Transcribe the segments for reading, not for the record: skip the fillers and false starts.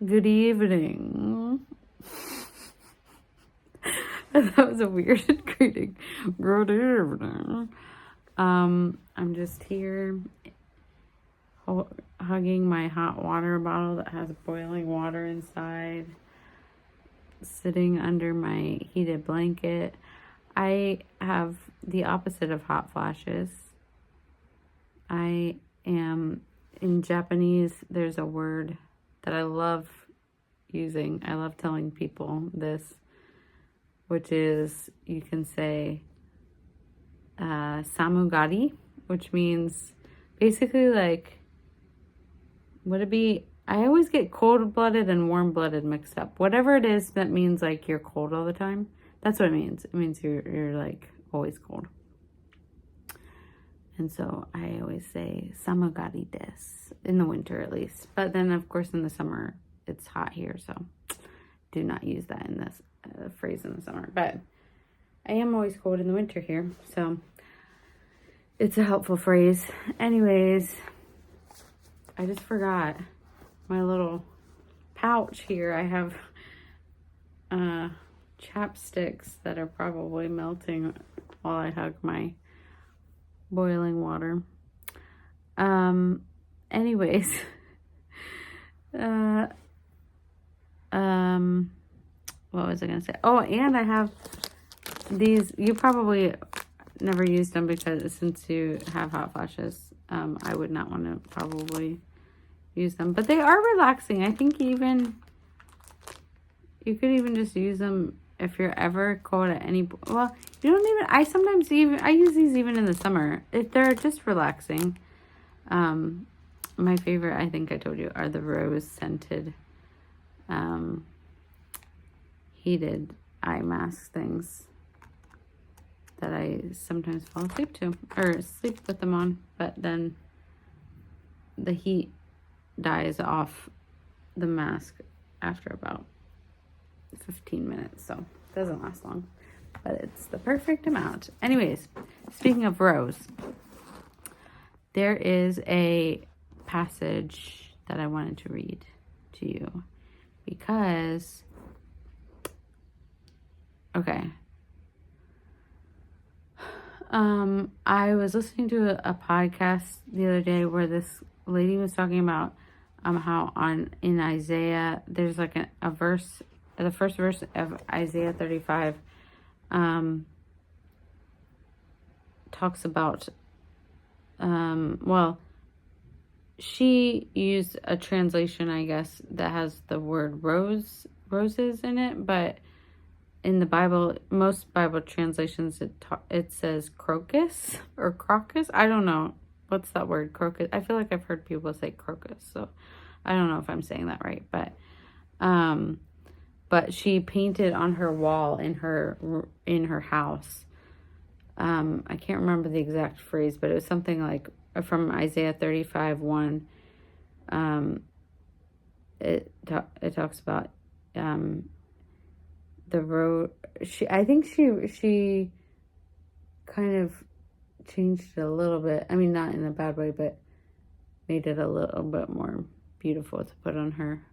Good evening. That was a weird greeting. Good evening. I'm just here hugging my hot water bottle that has boiling water inside, sitting under my heated blanket. I have the opposite of hot flashes. I am, in Japanese, there's a word that I love using. I love telling people this, which is, you can say samugari, which means basically like, would it be, I always get cold-blooded and warm-blooded mixed up. Whatever it is that means like you're cold all the time, that's what it means. It means you're like always cold. And so I always say samugari desu, in the winter at least. But then of course in the summer it's hot here, so do not use that in this phrase in the summer. But I am always cold in the winter here, so it's a helpful phrase. Anyways, I just forgot my little pouch here. I have chapsticks that are probably melting while I hug my boiling water. Anyways, what was I gonna say? Oh, and I have these. You probably never used them because since you have hot flashes, I would not want to probably use them, but they are relaxing. I think you could even just use them if you're ever cold at any, well, you don't even, I use these even in the summer. They're just relaxing. My favorite, I think I told you, are the rose scented heated eye mask things that I sometimes fall asleep to, or sleep with them on, but then the heat dies off the mask after about 15 minutes, so it doesn't last long, but it's the perfect amount. Anyways, speaking of rose, there is a passage that I wanted to read to you because, okay, I was listening to a podcast the other day where this lady was talking about how in Isaiah there's like a verse, the first verse of Isaiah 35 talks about well, she used a translation, I guess, that has the word roses in it, but in the Bible, most Bible translations, it says crocus or crocus. I don't know. What's that word? Crocus. I feel like I've heard people say crocus, so I don't know if I'm saying that right, but she painted on her wall in her house. I can't remember the exact phrase, but it was something like from Isaiah 35:1. It talks about the road. I think she kind of changed it a little bit. I mean, not in a bad way, but made it a little bit more beautiful to put on her.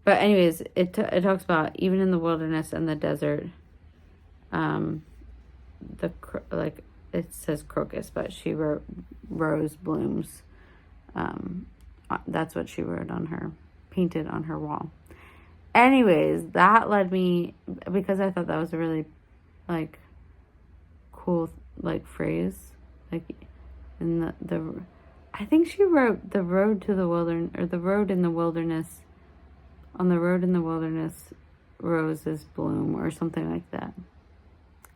But anyways, it talks about even in the wilderness and the desert, like it says crocus, but she wrote rose blooms. That's what she wrote painted on her wall. Anyways, that led me, because I thought that was a really like cool like phrase, like in I think she wrote the road to the wilderness, or the road in the wilderness, on the road in the wilderness roses bloom, or something like that.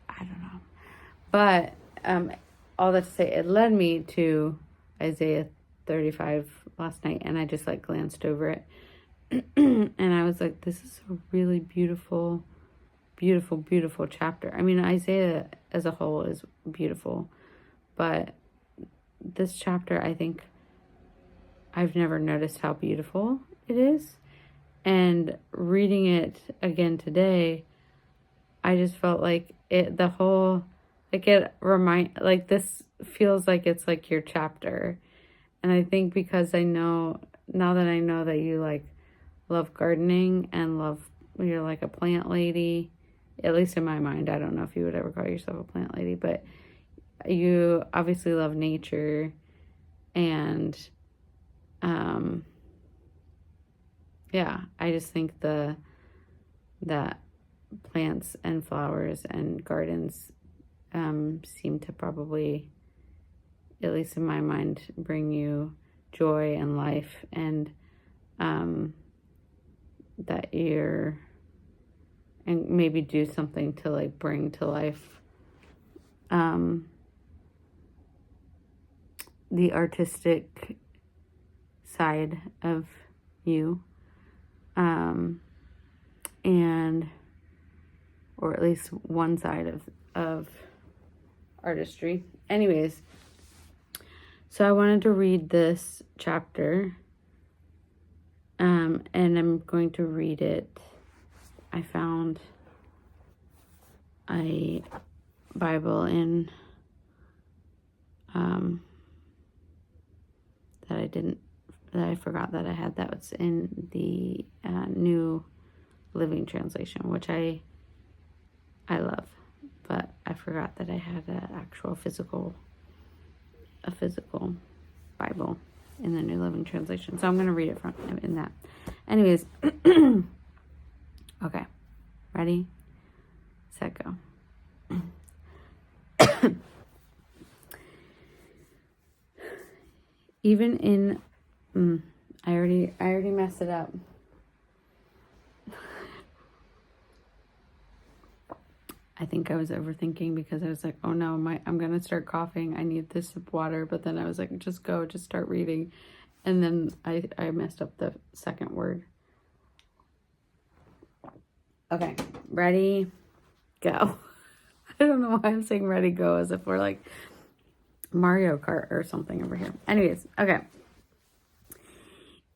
I don't know, but all that to say, it led me to Isaiah 35 last night, and I just like glanced over it. And I was like, this is a really beautiful, beautiful, beautiful chapter. I mean, Isaiah as a whole is beautiful, but this chapter, I think I've never noticed how beautiful it is. And reading it again today, I just felt like this feels like it's like your chapter. And I think because now that I know that you like love gardening and you're like a plant lady, at least in my mind. I don't know if you would ever call yourself a plant lady, but you obviously love nature, and yeah, I just think that plants and flowers and gardens seem to probably, at least in my mind, bring you joy and life, and that and maybe do something to like bring to life the artistic side of you, and or at least one side of artistry. Anyways, so I wanted to read this chapter, and I'm going to read it. I found a Bible in that I forgot that I had, that was in the New Living Translation, which I love, but I forgot that I had a physical Bible in the New Living Translation. So I'm going to read it from in that. Anyways, okay, ready, set, go. Even in, I already messed it up. I think I was overthinking because I was like, oh no, I'm going to start coughing. I need this water. But then I was like, just start reading. And then I messed up the second word. Okay, ready, go. I don't know why I'm saying ready, go, as if we're like Mario Kart or something over here. Anyways, okay.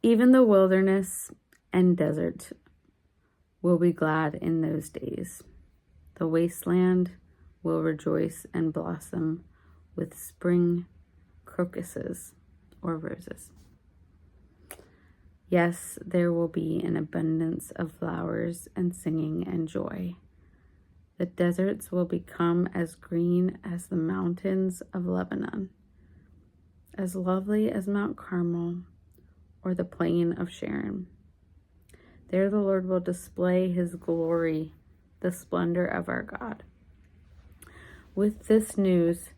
Even the wilderness and desert will be glad in those days. The wasteland will rejoice and blossom with spring crocuses or roses. Yes, there will be an abundance of flowers and singing and joy. The deserts will become as green as the mountains of Lebanon, as lovely as Mount Carmel or the plain of Sharon. There the Lord will display his glory, the splendor of our God. With this news,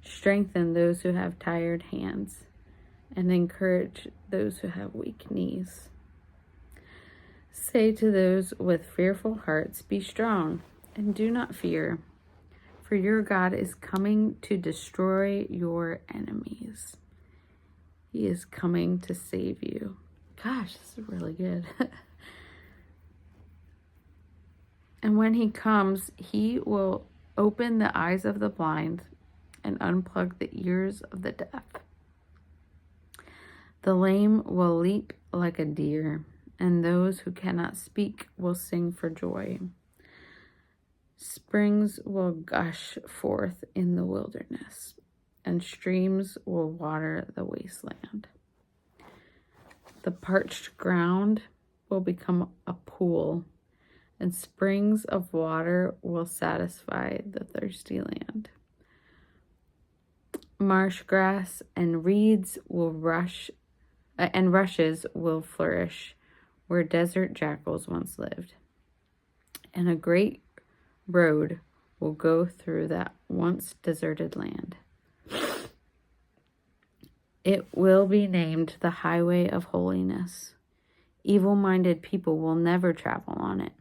strengthen those who have tired hands and encourage those who have weak knees. Say to those with fearful hearts, be strong and do not fear, for your God is coming to destroy your enemies. He is coming to save you. Gosh, this is really good. And when he comes, he will open the eyes of the blind and unplug the ears of the deaf. The lame will leap like a deer, and those who cannot speak will sing for joy. Springs will gush forth in the wilderness, and streams will water the wasteland. The parched ground will become a pool, and springs of water will satisfy the thirsty land. Marsh grass and reeds will and rushes will flourish where desert jackals once lived. And a great road will go through that once deserted land. It will be named the Highway of Holiness. Evil-minded people will never travel on it.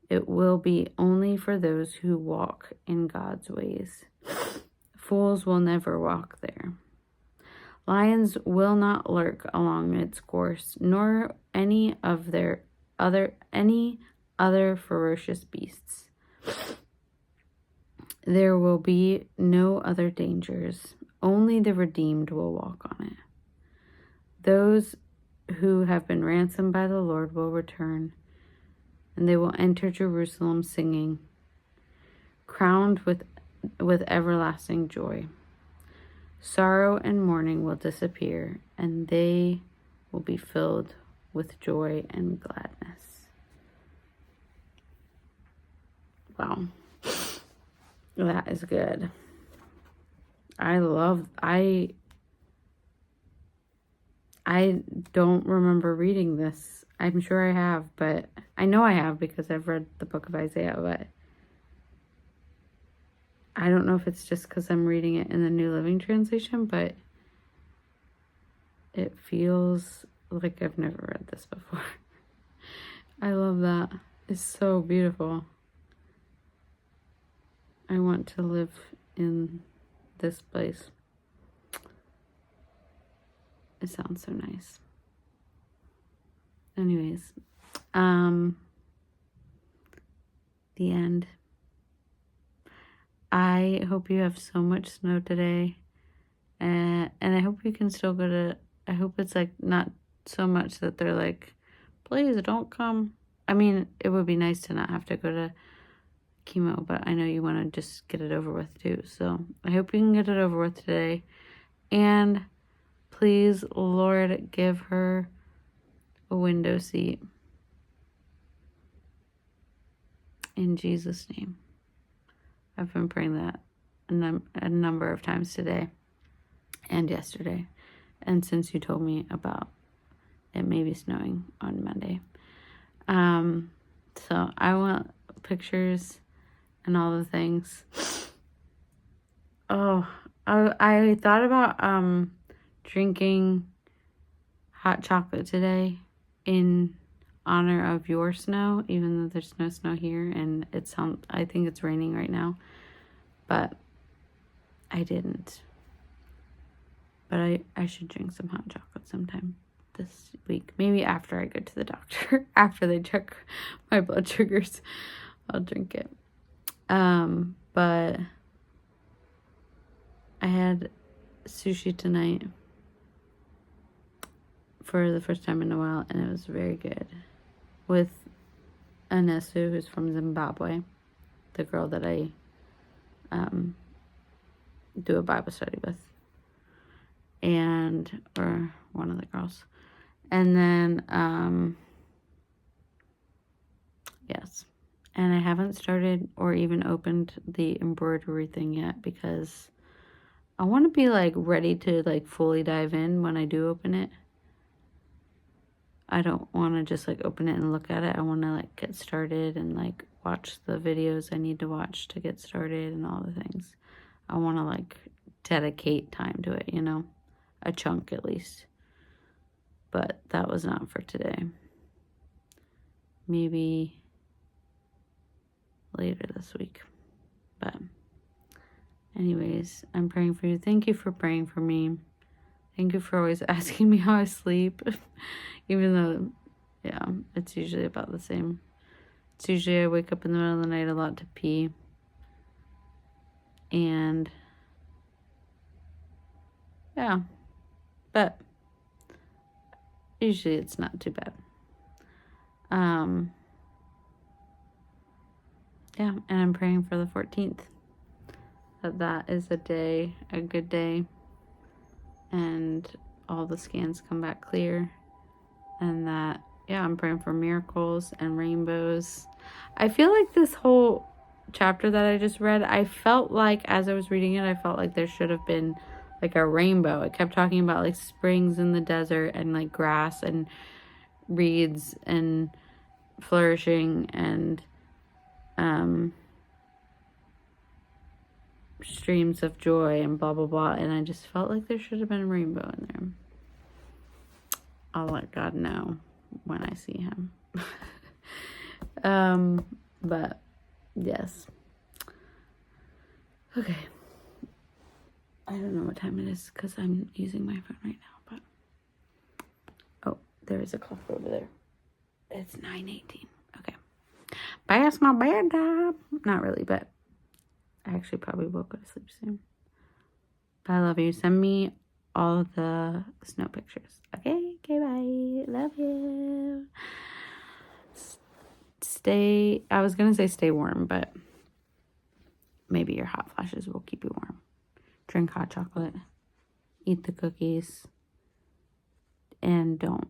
It will be only for those who walk in God's ways. Fools will never walk there. Lions will not lurk along its course, nor any other ferocious beasts. There will be no other dangers. Only the redeemed will walk on it. Those who have been ransomed by the Lord will return, and they will enter Jerusalem singing, crowned with everlasting joy. Sorrow and mourning will disappear, and they will be filled with joy and gladness. Wow. That is good. I don't remember reading this. I'm sure I have, but I know I have because I've read the book of Isaiah, but I don't know if it's just because I'm reading it in the New Living Translation, but it feels like I've never read this before. I love that. It's so beautiful. I want to live in this place. It sounds so nice. Anyways, the end. I hope you have so much snow today. And I hope you can still go to, I hope it's like not so much that they're like, please don't come. I mean, it would be nice to not have to go to chemo, but I know you want to just get it over with too. So I hope you can get it over with today. And please, Lord, give her a window seat. In Jesus' name. I've been praying that a number of times today and yesterday. And since you told me about it may be snowing on Monday. So I want pictures and all the things. Oh, I thought about drinking hot chocolate today in honor of your snow, even though there's no snow here, and I think it's raining right now, but I didn't. But I should drink some hot chocolate sometime this week. Maybe after I go to the doctor, after they check my blood sugars, I'll drink it. But I had sushi tonight for the first time in a while, and it was very good. With Anesu, who's from Zimbabwe, the girl that I do a Bible study with, or one of the girls. And then, yes. And I haven't started or even opened the embroidery thing yet because I want to be like ready to like fully dive in when I do open it. I don't want to just like open it and look at it. I want to like get started and like watch the videos I need to watch to get started and all the things. I want to like dedicate time to it, a chunk at least. But that was not for today. Maybe later this week. But anyways, I'm praying for you. Thank you for praying for me. Thank you for always asking me how I sleep. Even though, yeah, it's usually about the same. It's usually I wake up in the middle of the night a lot to pee. And, yeah. But, usually it's not too bad. Yeah, and I'm praying for the 14th. That is a good day. And all the scans come back clear. And that, yeah, I'm praying for miracles and rainbows. I feel like this whole chapter that I just read, I felt like as I was reading it, I felt like there should have been like a rainbow. It kept talking about like springs in the desert and like grass and reeds and flourishing and streams of joy and blah, blah, blah. And I just felt like there should have been a rainbow in there. I'll let God know when I see him. But yes. Okay. I don't know what time it is because I'm using my phone right now, but oh, there is a clock over there. It's 9:18. Okay. Past my bedtime. Not really, but I actually probably will go to sleep soon. But I love you. Send me all the snow pictures. Okay, bye. Love you. I was going to say stay warm, but maybe your hot flashes will keep you warm. Drink hot chocolate. Eat the cookies. And don't